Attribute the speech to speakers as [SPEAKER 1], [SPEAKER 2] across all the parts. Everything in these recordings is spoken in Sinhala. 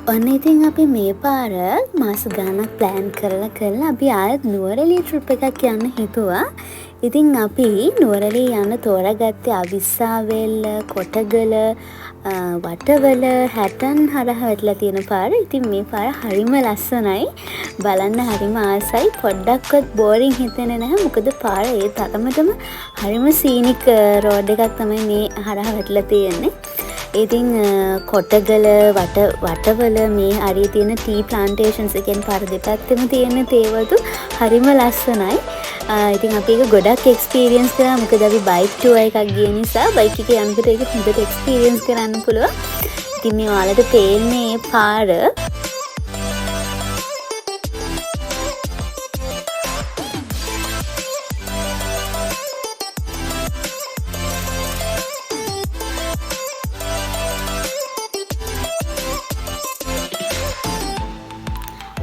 [SPEAKER 1] ඔන්න ඉතින් අපි මේ පාර මාස ගානක් ප්ලෑන් කරලා අපි ආයෙත් නුවරඑළිය ට්‍රිප් එකක් යන්න හිතුවා. ඉතින් අපි නුවරඑළිය යන්න තෝරාගත්තේ අවිස්සාවේල්ල, කොටගල, වටවල, හැටන් හරහා වැටලා තියෙන පාර. ඉතින් මේ පාර හරිම ලස්සනයි. බලන්න හරිම ආසයි. පොඩ්ඩක්වත් බෝරින් හිතෙන්නේ නැහැ. මොකද පාර ඒ තරමටම හරිම සීනික් රෝඩ් එකක් තමයි මේ හරහා වැටලා තියෙන්නේ. ඉතින් කොටගල වටවල මේ හරිය තියෙන ටී ප්ලාන්ටේෂන්ස් එකෙන් පාර දෙපැත්තෙම තියෙන තේවතු හරිම ලස්සනයි. ඉතින් අපි ඒක ගොඩක් එක්ස්පීරියන්ස් කරා. මොකද අපි බයික් ටුවර් එකක් ගිය නිසා බයික් එකේ යනකොට ඒක හොඳට එක්ස්පීරියන්ස් කරන්න පුළුවන්. ඉතින් මේ ඔයාලට පේන්නේ පාර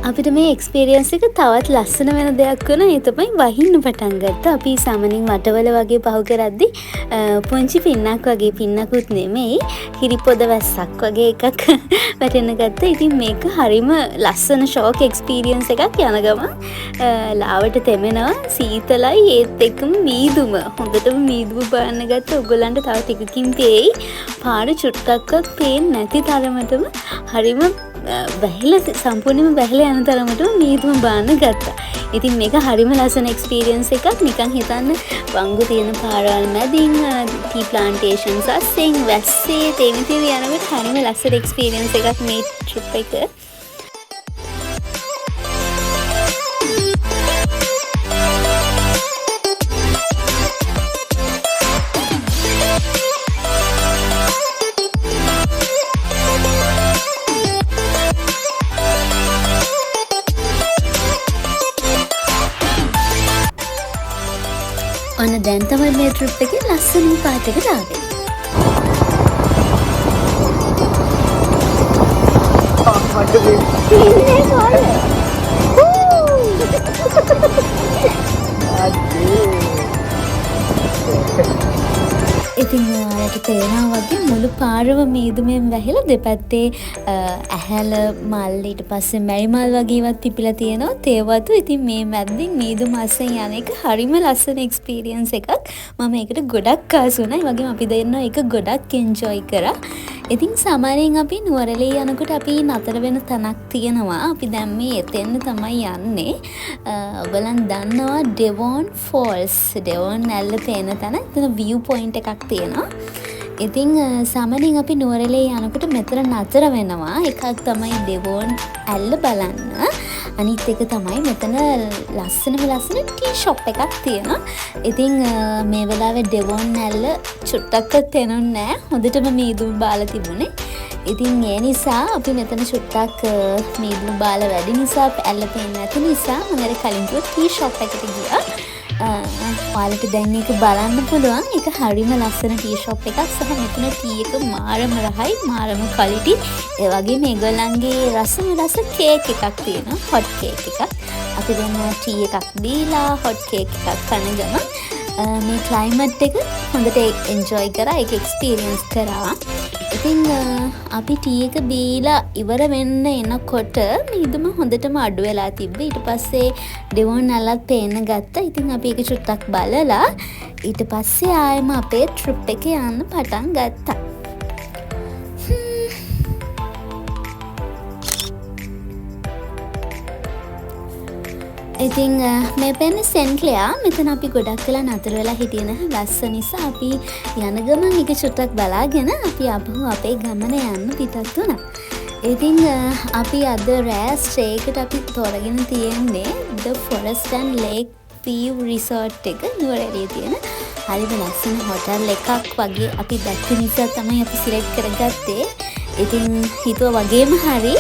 [SPEAKER 1] අපිට මේ එක්ස්පීරියන්ස් එක තවත් ලස්සන වෙන දෙයක් වුණා. ඒ තමයි වහින්න පටන් ගත්තා. අපි සාමාන්‍යයෙන් වටවල වගේ පහු කරද්දි පුංචි පින්නක් වගේ පින්නකුත් නෙමෙයි හිරිපොද වැස්සක් වගේ එකක් වැටෙන්න ගත්තා. ඉතින් මේක හරිම ලස්සන ෂෝක් එක්ස්පීරියන්ස් එකක්. යන ගමන් ලාවට තෙමෙනවා, සීතලයි, ඒත් එක්කම මීදුම. හොඳටම මීදුම බලන්න ගත්තා. ඔයගොල්ලන්ට තව ටිකකින් පේයි. පාර චුට්ටක්වත් පේන්නේ නැති තරමටම හරිම වැහිලා සම්පූර්ණයෙන්ම වැහිලා යන තරමට මීදුම බාන්න ගත්තා. ඉතින් මේක හරිම ලස්සන එක්ස්පීරියන්ස් එකක්. නිකන් හිතන්න වංගු තියෙන පාරවල් මැදින් ටී ප්ලාන්ටේෂන්ස් අස්සෙන් වැස්සේ තෙමිතිව යනකොට හරිම ලස්සන එක්ස්පීරියන්ස් එකක් මේ ට්‍රිප් එක. ඔන්න දැන් තමයි මේ ට්‍රිප් එකේ ලස්සන පාට එකට ආවේ. ඉතින් ඔයාලට තේරෙනවා වගේ මුළු පාරම මීදුමෙන් වැහිලා දෙපැත්තේ ඇහැල මල් ඊට පස්සේ මැරි මල් වගේවත් පිපිලා තියෙනවා තේවතු. ඉතින් මේ මැද්දෙන් මීදුම අස්සෙන් යන එක හරිම ලස්සන එක්ස්පීරියන්ස් එකක්. මම ඒකට ගොඩක් ආස වුණා. ඒ වගේම අපි දෙන්නා ඒක ගොඩක් එන්ජොයි කරා. ඉතින් සමහරෙන් අපි නුවරඑළිය යනකොට අපි නතර වෙන තැනක් තියෙනවා. අපි දැන් මේ එතෙන් තමයි යන්නේ. ඔයගලන් දන්නවා ඩෙවොන් ෆෝල්ස්. ඩෙවොන් නැල්ල පේන තැන. එතන view point එකක් තියෙනවා. ඉතින් සාමාන්‍යයෙන් අපි නුවරඑළිය යනකොට මෙතන නතර වෙනවා. එකක් තමයි ඩෙවොන් ඇල්ල බලන්න. අනිත් එක තමයි මෙතන ලස්සන ටී ෂොප් එකක් තියෙනවා. ඉතින් මේ වෙලාවේ ඩෙවොන් ඇල්ල චුට්ටක්වත් තේරුන්නේ නැහැ. හොඳටම මීදුම බාලා තිබුණේ. ඉතින් ඒ නිසා අපි මෙතන චුට්ටක් මීදුම බාලා වැඩි නිසා ඇල්ල පේන්නේ නැති නිසා මම කලින් කිව්ව ටී ෂොප් එකට ගියා. ඔයාලට දැන් ඒක බලන්න පුළුවන්. ඒක හරිම ලස්සන ටී ෂොප් එකක්. සහ මෙතන ටී එක මාරම රහයි, මාරම ක්වලිටි. ඒ වගේම මේගොල්ලන්ගේ රස කේක් එකක් තියෙනවා. හොට් කේක් එකක්. අපි දැන් ටී එකක් බීලා හොට් කේක් එකක් කන ගමන් මේ ක්ලයිමට් එක හොඳට එන්ජොයි කරා. ඒක එක්ස්පීරියන්ස් කරා. ඉතින් අපි ටී එක බීලා ඉවර වෙන්න එනකොට මීදුම හොඳටම අඩු වෙලා තිබ්බේ. ඊට පස්සේ ඩෙවොන් ඇල්ලත් පේන්න ගත්තා. ඉතින් අපි ඒක චුට්ටක් බලලා ඊට පස්සේ ආයෙම අපේ ට්‍රිප් එක යන්න පටන් ගත්තා. ඉතින් මේ පේන්නේ සෙන්ට් ක්ලෙයා. මෙතන අපි ගොඩක් වෙලා නතර වෙලා හිටියේ නැහැ. වැස්ස නිසා අපි යන ගමන් එක චුට්ටක් බලාගෙන අපි ආපහු අපේ ගමන යන්න පිටත් වුණා. ඉතින් අපි අද රෑ ස්ටේ එකට අපි තෝරගෙන තියෙන්නේ The Forest and Lake View Resort එක නුවරඑළියේ තියෙන. හරිම ලස්සන හොටල් එකක් වගේ අපි දැක්ක නිසා තමයි අපි සිලෙක්ට් කරගත්තේ. ඉතින් හිතුවා වගේම හරි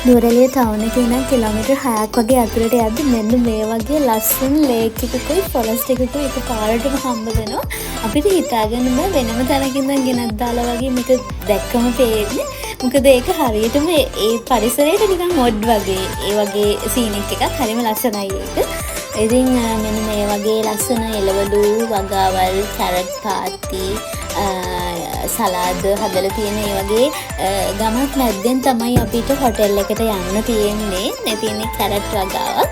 [SPEAKER 1] නුවරඑළිය ටවුන් එකේ ඉඳන් කිලෝමීටර් 6ක් වගේ අතුරට යද්දි මෙන්න මේ වගේ ලස්සන ලේක් එකකුයි ෆොරස්ට් එකකුයි එකපාරටම හම්බ වෙනවා. අපිට හිතාගන්න බෑ වෙනම තැනක ඉඳන් ගෙනත් දාලා වගේ මේක දැක්කම පේන්නේ. මොකද ඒක හරියටම ඒ පරිසරයට නිකන් මොඩ් වගේ ඒ වගේ සීන් එකක් හරිම ලස්සනයි ඒක. ඉතින් මෙන්න මේ වගේ ලස්සන එළවලු වගාවල් කැරට් පාති සලාද හදලා තියෙන ඒ වගේ ගමක් මැද්දෙන් තමයි අපිට හොටෙල් එකට යන්න තියෙන්නේ. මේ තියෙන්නේ කැරට් වගාවක්.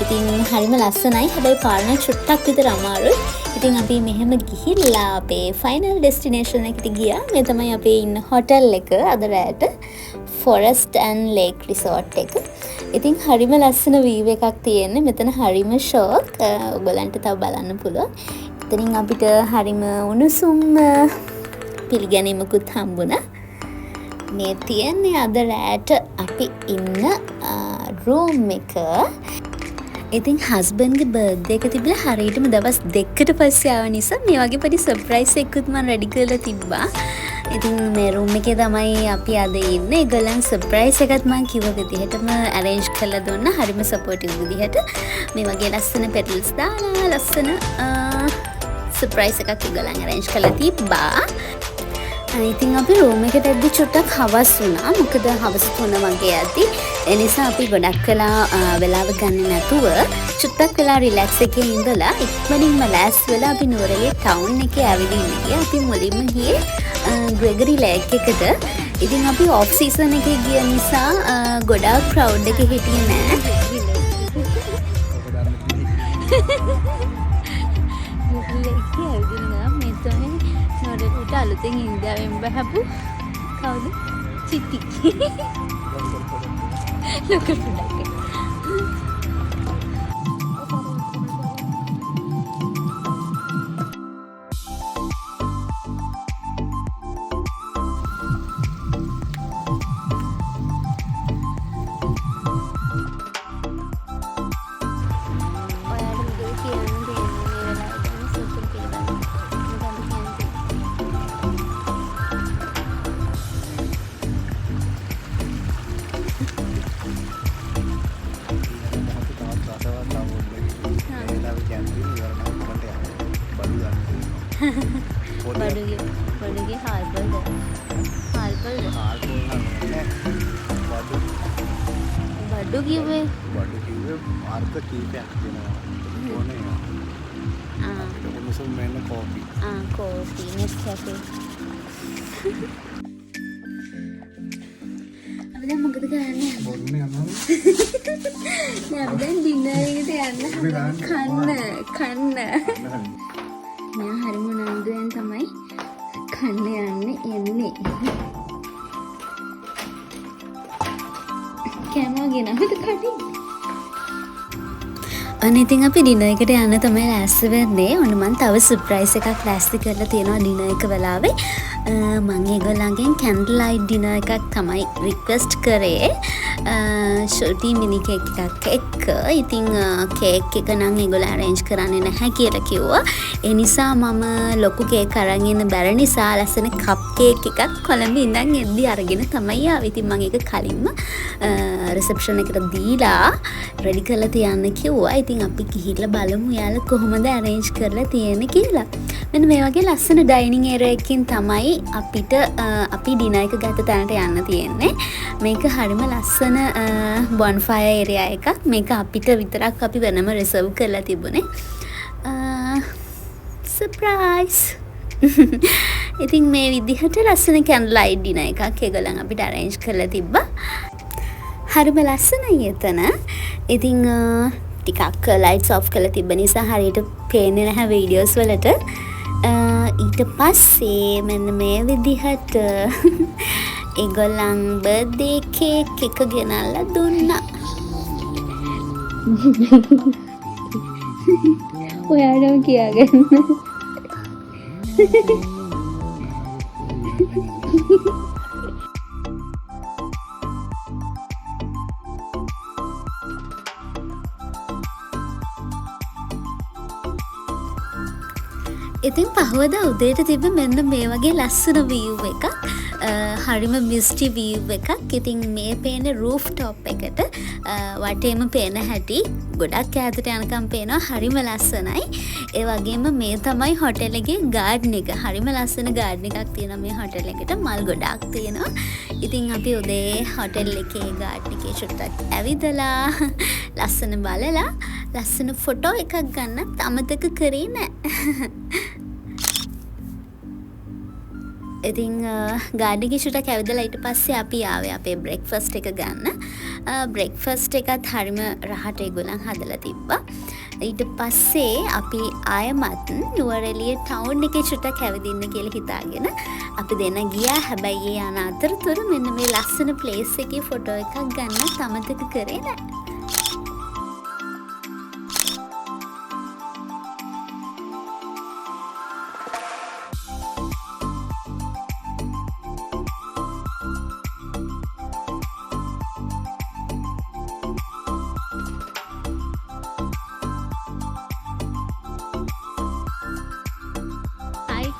[SPEAKER 1] ඉතින් හරිම ලස්සනයි. හැබැයි පාරන චුට්ටක් විතර අමාරුයි. ඉතින් අපි මෙහෙම ගිහිල්ලා අපේ ෆයිනල් ඩෙස්ටිනේෂන් එකට ගියා. මේ තමයි අපේ ඉන්න හොටෙල් එක අද රැට. ෆොරස්ට් ඇන්ඩ් ලේක් රිසෝට් එක. ඉතින් හරිම ලස්සන වීව් එකක් තියෙන්නේ. මෙතන හරිම ෂෝක්. ඔයගලන්ට තව බලන්න පුළුවන්. ඉතින් අපිට හරිම උණුසුම් පිළිගැනීමකුත් හම්බුණා. මේ තියෙන්නේ අද රැට අපි ඉන්න රූම් එක. ඉතින් හස්බන්ඩ්ගේ බර්ත්ඩේ එක තිබිලා හරියටම දවස් 2කට පස්සේ ආව නිසා මේ වගේ පොඩි සර්ප්‍රයිස් එකකුත් මම රෙඩි කරලා තිබ්බා. ඉතින් මේ රූම් එකේ තමයි අපි අද ඉන්නේ. ඒගොල්ලන් සර්ප්‍රයිස් එකත් මම කිව්ව විදිහටම arrange කරලා දුන්නා. හරිම සපෝටිව් විදිහට. මේ වගේ ලස්සන petals දාලා ලස්සන සර්ප්‍රයිස් එකක් ඒගොල්ලන් arrange කරලා තිබ්බා. ඉතින් අපි රූම් එකට ඇද්දි චුට්ටක් හවස් වුණා. මොකද හවස 3 වගේ ඇති. ඒ නිසා අපි ගොඩක් වෙලාව ගන්න නැතුව චුට්ටක් වෙලා රිලැක්ස් එකේ ඉඳලා ඉක්මනින්ම ලෑස් වෙලා අපි නුවරඑළිය ටවුන් එකේ ඇවිදින්න ගියා. අපි මුලින්ම ගියේ ග්‍රෙගරි ලේක් එකට. ඉතින් අපි ඔෆ් සීසන් එකේ ගිය නිසා ගොඩාක් ක්‍රවුඩ් එක හිටියේ නෑ. අලුතෙන් ඉන්දියාවෙන් බහපු කවුද? චිටි. ලොකු ඩක්. බඩුගේ හාල්පල්ද බඩු කිව්වේ
[SPEAKER 2] අර්ථ කීපයක් තියෙනවා ඕනේ. උණුසුම් වෙන කෝපි.
[SPEAKER 1] කෝපි නෙස්කැෆේ. අපි දැන් මොකද කරන්නේ?
[SPEAKER 2] බොන්නේ යනවා.
[SPEAKER 1] අපි දැන් ඩිනර් එකට යන්න කන්න. මම හරිම නන්දුවෙන් තමයි කන්න එන්නේ. කැමෝ ගෙනහද කඩේ? අනේ ඉතින් අපි ඩිනර් එකට යන්න තමයි ලෑස්ති වෙන්නේ. ඔන්න මම තව සර්ප්‍රයිස් එකක් ලෑස්ති කරලා තියෙනවා ඩිනර් එක වෙලාවේ. මම ඒගොල්ලන්ගෙන් කැන්ඩල් ලයිට් ඩිනර් එකක් තමයි රික්වෙස්ට් කරේ. ෂොටි මිනි කේක් එකක් එක්ක. ඉතින් කේක් එක නම් ඒගොල්ලෝ arrange කරන්නේ නැහැ කියලා කිව්වා. ඒ නිසා මම ලොකු කේක් අරන් ඉන්න බැරි නිසා ලස්සන කප් කේක් එකක් කොළඹ ඉඳන් එද්දි අරගෙන තමයි ආවේ. ඉතින් මම ඒක කලින්ම රිසෙප්ෂන් එකට දීලා රෙඩි කරලා තියන්න කිව්වා. ඉතින් අපි ගිහිල්ලා බලමු යාළුවා කොහොමද arrange කරලා තියෙන්නේ කියලා. මෙන්න මේ වගේ ලස්සන ඩයිනින් ඒරියා එකකින් තමයි අපිට අපි ඩිනර් එක ගත තැනට යන්න තියෙන්නේ. මේක හරිම ලස්සන bonfire area එකක්. මේක අපිට විතරක් අපි වෙනම රිසර්ව් කරලා තිබුණේ. සර්ප්‍රයිස්. ඉතින් මේ විදිහට ලස්සන කැන්ඩල් ලයිට් ඩිනර් එකක් ඒගොල්ලන් අපිට arrange කරලා තිබ්බා. හරිම ලස්සනයි එතන. ඉතින් ටිකක් ලයිට්ස් ඔෆ් කරලා තිබ්බ නිසා හරියට පේන්නේ නැහැ වීඩියෝස් වලට. ඊට පස්සේ මෙන්න මේ විදිහට ඒගොල්ලන් බර්ත්ඩේ කේක් එක ගෙනල්ලා දුන්නා. ඔයාලම කියාගන්න. ඉතින් පහවදා උදේට තිබ්බ මෙන්න මේ වගේ ලස්සන view එකක්. හරිම මිස්ටි view එකක්. ඉතින් මේ පේන roof top එකට වටේම පේන හැටි ගොඩක් ඈතට යනකම් පේනවා හරිම ලස්සනයි. ඒ වගේම මේ තමයි හොටෙල් එකේ ගාඩන් එක. හරිම ලස්සන ගාඩන් එකක් තියෙනවා මේ හොටෙල් එකට. මල් ගොඩක් තියෙනවා. ඉතින් අපි උදේ හොටෙල් එකේ ගාඩන් එකේ චුට්ටක් ඇවිදලා ලස්සන බලලා ලස්සන ෆොටෝ එකක් ගන්නත් අමතක කරේ නැහැ. ඉතින් ගාඩන් එකේ චුට්ටක් ඇවිදලා ඊට පස්සේ අපි ආවේ අපේ බ්‍රෙක්ෆාස්ට් එක ගන්න. බ්‍රෙක්ෆාස්ට් එකත් හරිම රහට ඒගොල්ලන් හදලා තිබ්බා. ඊට පස්සේ අපි ආයමත් නුවරඑළිය ටවුන් එකේ චුට්ටක් ඇවිදින්න කියලා හිතාගෙන අපි දෙන්න ගියා. හැබැයි ඒ යන අතරතුර මෙන්න මේ ලස්සන ප්ලේස් එකේ ෆොටෝ එකක් ගන්න අමතක කරේ නැහැ.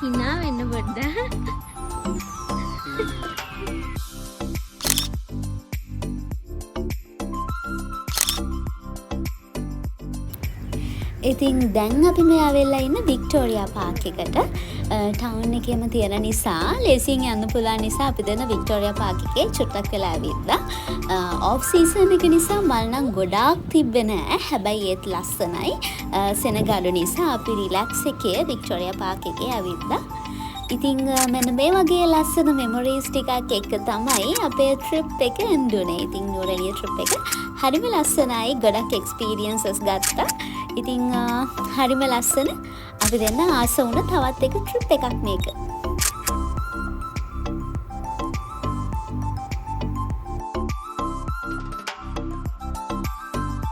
[SPEAKER 1] හිනා වෙන්න පොඩ්ඩක්. ඉතින් දැන් අපි මේ ආවෙලා ඉන්න වික්ටෝරියා පාක් එකට. ටවුන් එකේම තියෙන නිසා ලේසියෙන් යන්න පුළුවන් නිසා අපි දෙන වික්ටෝරියා පාක් එකේ චුට්ටක් වෙලා ඇවිත්ලා. ඔෆ් සීසන් එක නිසා මල් නම් ගොඩාක් තිබ්බේ නෑ. හැබැයි ඒත් ලස්සනයි. සෙනගඩු නිසා අපි රිලැක්ස් එකේ වික්ටෝරියා පාක් එකේ ඇවිත්ලා. ඉතින් මෙන්න මේ වගේ ලස්සන මෙමොරීස් ටිකක් එක්ක තමයි අපේ ට්‍රිප් එක එන්ඩ් උනේ. ඉතින් නුවරඑළිය ට්‍රිප් එක හරිම ලස්සනයි. ගොඩක් එක්ස්පීරියන්සස් ගත්තා. ඉතින් හරිම ලස්සන. අපි දෙන්න ආස වුණ තවත් එක ට්‍රිප් එකක් මේක.